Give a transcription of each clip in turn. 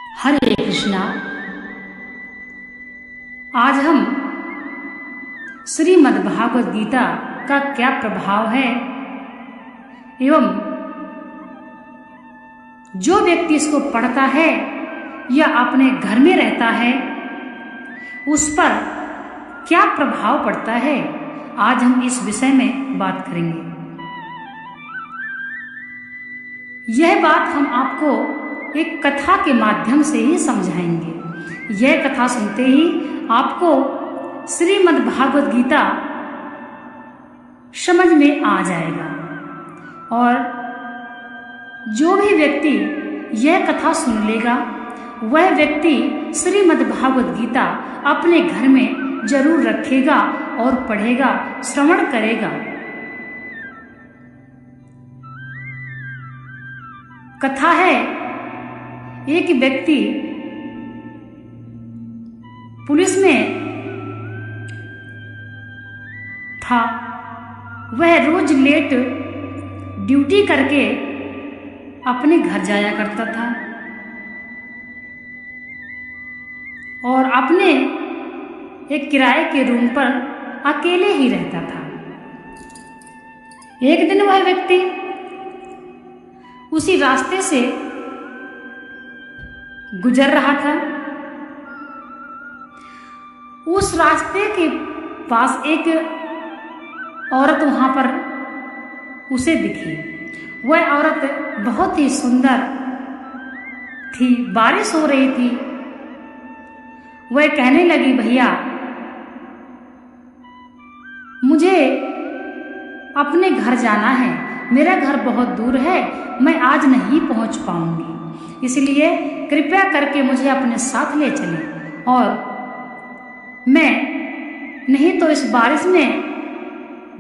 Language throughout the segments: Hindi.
हरे कृष्णा। आज हम श्रीमद् भागवत गीता का क्या प्रभाव है एवं जो व्यक्ति इसको पढ़ता है या अपने घर में रहता है उस पर क्या प्रभाव पड़ता है, आज हम इस विषय में बात करेंगे। यह बात हम आपको एक कथा के माध्यम से ही समझाएंगे। यह कथा सुनते ही आपको श्रीमद् भागवत गीता समझ में आ जाएगा और जो भी व्यक्ति यह कथा सुन लेगा वह व्यक्ति श्रीमद् भागवत गीता अपने घर में जरूर रखेगा और पढ़ेगा, श्रवण करेगा। कथा है, एक व्यक्ति पुलिस में था। वह रोज लेट ड्यूटी करके अपने घर जाया करता था और अपने एक किराए के रूम पर अकेले ही रहता था। एक दिन वह व्यक्ति उसी रास्ते से गुजर रहा था। उस रास्ते के पास एक औरत वहां पर उसे दिखी। वह औरत बहुत ही सुंदर थी। बारिश हो रही थी। वह कहने लगी, भैया मुझे अपने घर जाना है, मेरा घर बहुत दूर है, मैं आज नहीं पहुंच पाऊंगी, इसलिए कृपया करके मुझे अपने साथ ले चलें और मैं नहीं तो इस बारिश में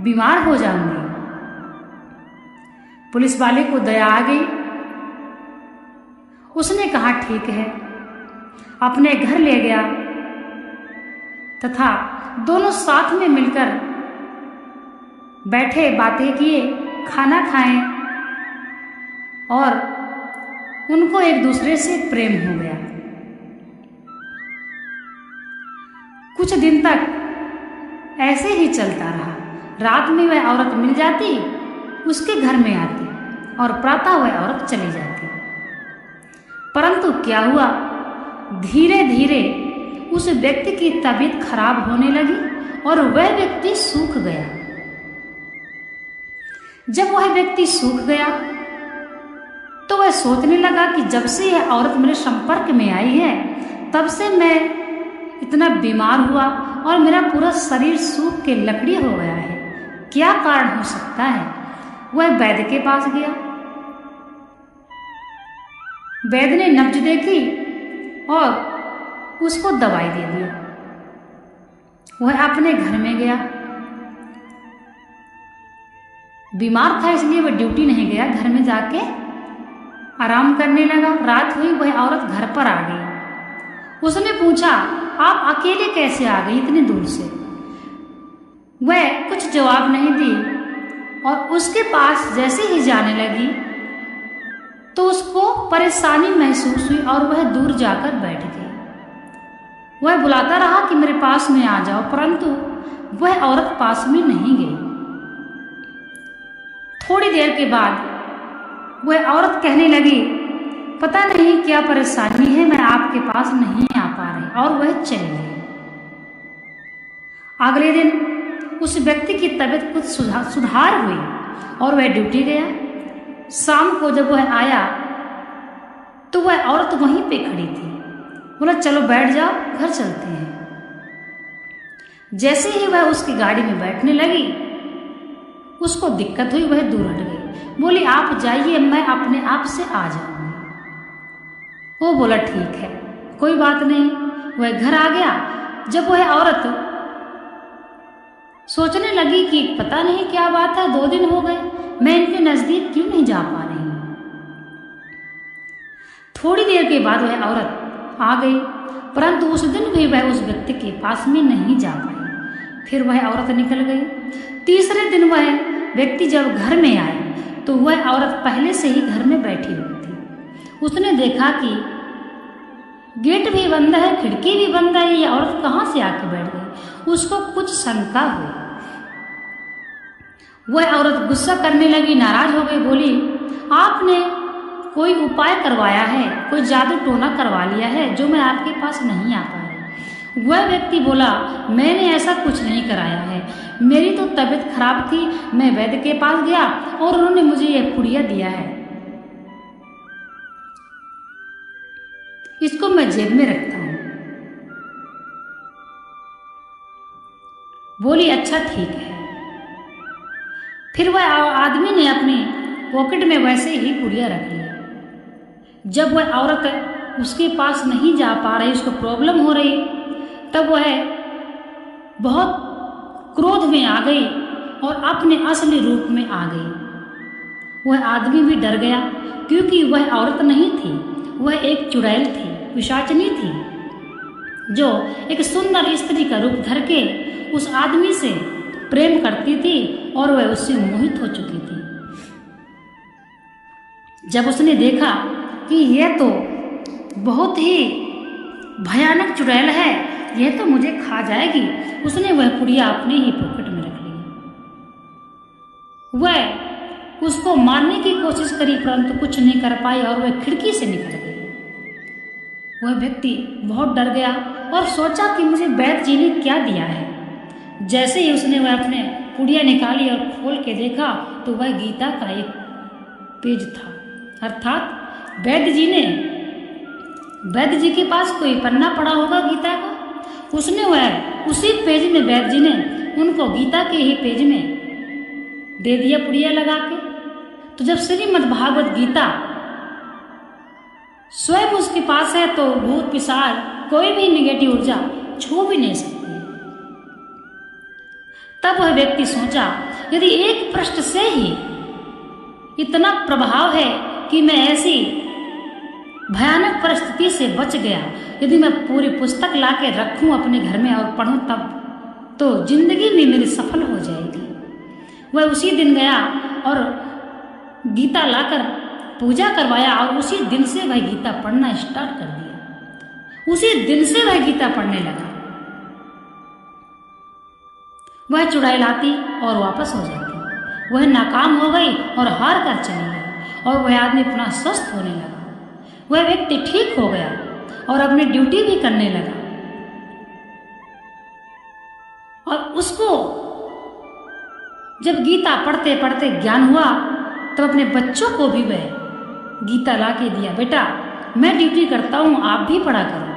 बीमार हो जाऊंगी। पुलिस वाले को दया आ गई। उसने कहा ठीक है, अपने घर ले गया तथा दोनों साथ में मिलकर बैठे, बातें किए, खाना खाएं और उनको एक दूसरे से प्रेम हो गया। कुछ दिन तक ऐसे ही चलता रहा। रात में वह औरत मिल जाती, उसके घर में आती और प्रातः वह औरत चली जाती। परंतु क्या हुआ, धीरे धीरे उस व्यक्ति की तबीयत खराब होने लगी और वह व्यक्ति सूख गया। जब वह व्यक्ति सूख गया तो वह सोचने लगा कि जब से यह औरत मेरे संपर्क में आई है तब से मैं इतना बीमार हुआ और मेरा पूरा शरीर सूख के लकड़ी हो गया है। क्या कारण हो सकता है? वह वैद्य के पास गया। वैद्य ने नब्ज देखी और उसको दवाई दे दी। वह अपने घर में गया। बीमार था इसलिए वह ड्यूटी नहीं गया, घर में जाके आराम करने लगा। रात हुई, वह औरत घर पर आ गई। उसने पूछा, आप अकेले कैसे आ गई इतनी दूर से? वह कुछ जवाब नहीं दी और उसके पास जैसे ही जाने लगी तो उसको परेशानी महसूस हुई और वह दूर जाकर बैठ गई। वह बुलाता रहा कि मेरे पास में आ जाओ, परंतु वह औरत पास में नहीं गई। थोड़ी देर के बाद वह औरत कहने लगी, पता नहीं क्या परेशानी है, मैं आपके पास नहीं आ पा रही, और वह चली गई। अगले दिन उस व्यक्ति की तबीयत कुछ सुधार हुई और वह ड्यूटी गया। शाम को जब वह आया तो वह औरत वहीं पे खड़ी थी। बोला, चलो बैठ जाओ, घर चलते हैं। जैसे ही वह उसकी गाड़ी में बैठने लगी उसको दिक्कत हुई, वह दूर हट गई। बोली, आप जाइए, मैं अपने आप से आ जाऊंगी। वो बोला, ठीक है, कोई बात नहीं। वह घर आ गया। जब वह औरत सोचने लगी कि पता नहीं क्या बात है, 2 दिन हो गए, मैं इनके नजदीक क्यों नहीं जा पा रही। थोड़ी देर के बाद वह औरत आ गई, परंतु उस दिन भी वह उस व्यक्ति के पास में नहीं जा पाई। फिर वह औरत निकल गई। तीसरे दिन वह व्यक्ति जब घर में आया तो वह औरत पहले से ही घर में बैठी हुई थी। उसने देखा कि गेट भी बंद है, खिड़की भी बंद है, ये औरत कहाँ से आके बैठ गई। उसको कुछ शंका हुई। वह औरत गुस्सा करने लगी, नाराज हो गई, बोली आपने कोई उपाय करवाया है, कोई जादू टोना करवा लिया है जो मैं आपके पास नहीं आ पा रही। वह व्यक्ति बोला मैंने ऐसा कुछ नहीं कराया है, मेरी तो तबीयत खराब थी, मैं वैद्य के पास गया और उन्होंने मुझे यह पुड़िया दिया है, इसको मैं जेब में रखता हूं। बोली अच्छा ठीक है। फिर वह आदमी ने अपनी पॉकेट में वैसे ही पुड़िया रख लिया। जब वह औरत उसके पास नहीं जा पा रही, उसको प्रॉब्लम हो रही, तब वह बहुत क्रोध में आ गई और अपने असली रूप में आ गई। वह आदमी भी डर गया क्योंकि वह औरत नहीं थी, वह एक चुड़ैल थी, पिशाचनी थी, जो एक सुंदर स्त्री का रूप धर के उस आदमी से प्रेम करती थी और वह उससे मोहित हो चुकी थी। जब उसने देखा कि यह तो बहुत ही भयानक चुड़ैल है, यह तो मुझे खा जाएगी, उसने वह पुड़िया अपने ही पॉकेट में रख ली। वह उसको मारने की कोशिश करी परंतु कुछ नहीं कर पाई और वह खिड़की से निकल गई। वह व्यक्ति बहुत डर गया और सोचा कि मुझे वैद्य जी ने क्या दिया है। जैसे ही उसने वह अपने पुड़िया निकाली और खोल के देखा तो वह गीता का एक पेज था, अर्थात वैद्य जी के पास कोई पन्ना पड़ा होगा गीता का, उसने वह उसी पेज में वैद्य जी ने उनको गीता के ही पेज में दे दिया पुड़िया लगा के। तो जब श्रीमद् भागवत गीता स्वयं उसके पास है तो भूत पिशाच कोई भी निगेटिव ऊर्जा छू भी नहीं सकती। तब वह व्यक्ति सोचा यदि एक पृष्ठ से ही इतना प्रभाव है कि मैं ऐसी भयानक परिस्थिति से बच गया, यदि मैं पूरी पुस्तक लाके रखूं अपने घर में और पढूं तब तो जिंदगी में मेरी सफल हो जाएगी। वह उसी दिन गया और गीता लाकर पूजा करवाया और उसी दिन से वह गीता पढ़ना स्टार्ट कर दिया। उसी दिन से वह गीता पढ़ने लगा। वह चुड़ैल आती और वापस हो जाती, वह नाकाम हो गई और हार कर चली गई और वह आदमी पुनः स्वस्थ होने लगा। वह व्यक्ति ठीक हो गया और अपनी ड्यूटी भी करने लगा। और उसको जब गीता पढ़ते पढ़ते ज्ञान हुआ तब अपने बच्चों को भी वह गीता ला के दिया, बेटा मैं ड्यूटी करता हूं, आप भी पढ़ा करो।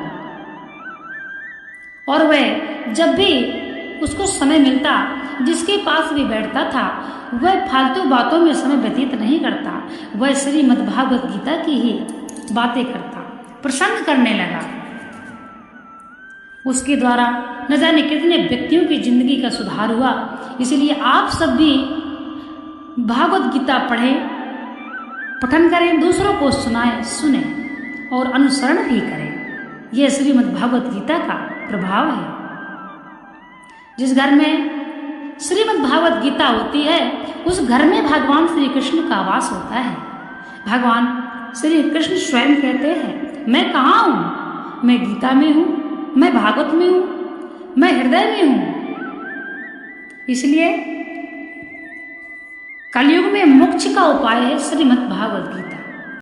और वह जब भी उसको समय मिलता, जिसके पास भी बैठता था, वह फालतू बातों में समय व्यतीत नहीं करता, वह श्रीमद् भागवत गीता की ही बातें करता, प्रसन्न करने लगा। उसके द्वारा न जाने कितने व्यक्तियों की जिंदगी का सुधार हुआ। इसलिए आप सब भी भागवत गीता पढ़ें, पठन करें, दूसरों को सुनाएं, सुने और अनुसरण भी करें। यह श्रीमद् भागवत गीता का प्रभाव है। जिस घर में श्रीमद् भागवत गीता होती है उस घर में भगवान श्री कृष्ण का वास होता है। भगवान श्री कृष्ण स्वयं कहते हैं मैं कहाँ हूँ, मैं गीता में हूँ, मैं भागवत में हूँ, मैं हृदय में हूँ। इसलिए कलयुग में मोक्ष का उपाय है श्रीमद् भागवत गीता।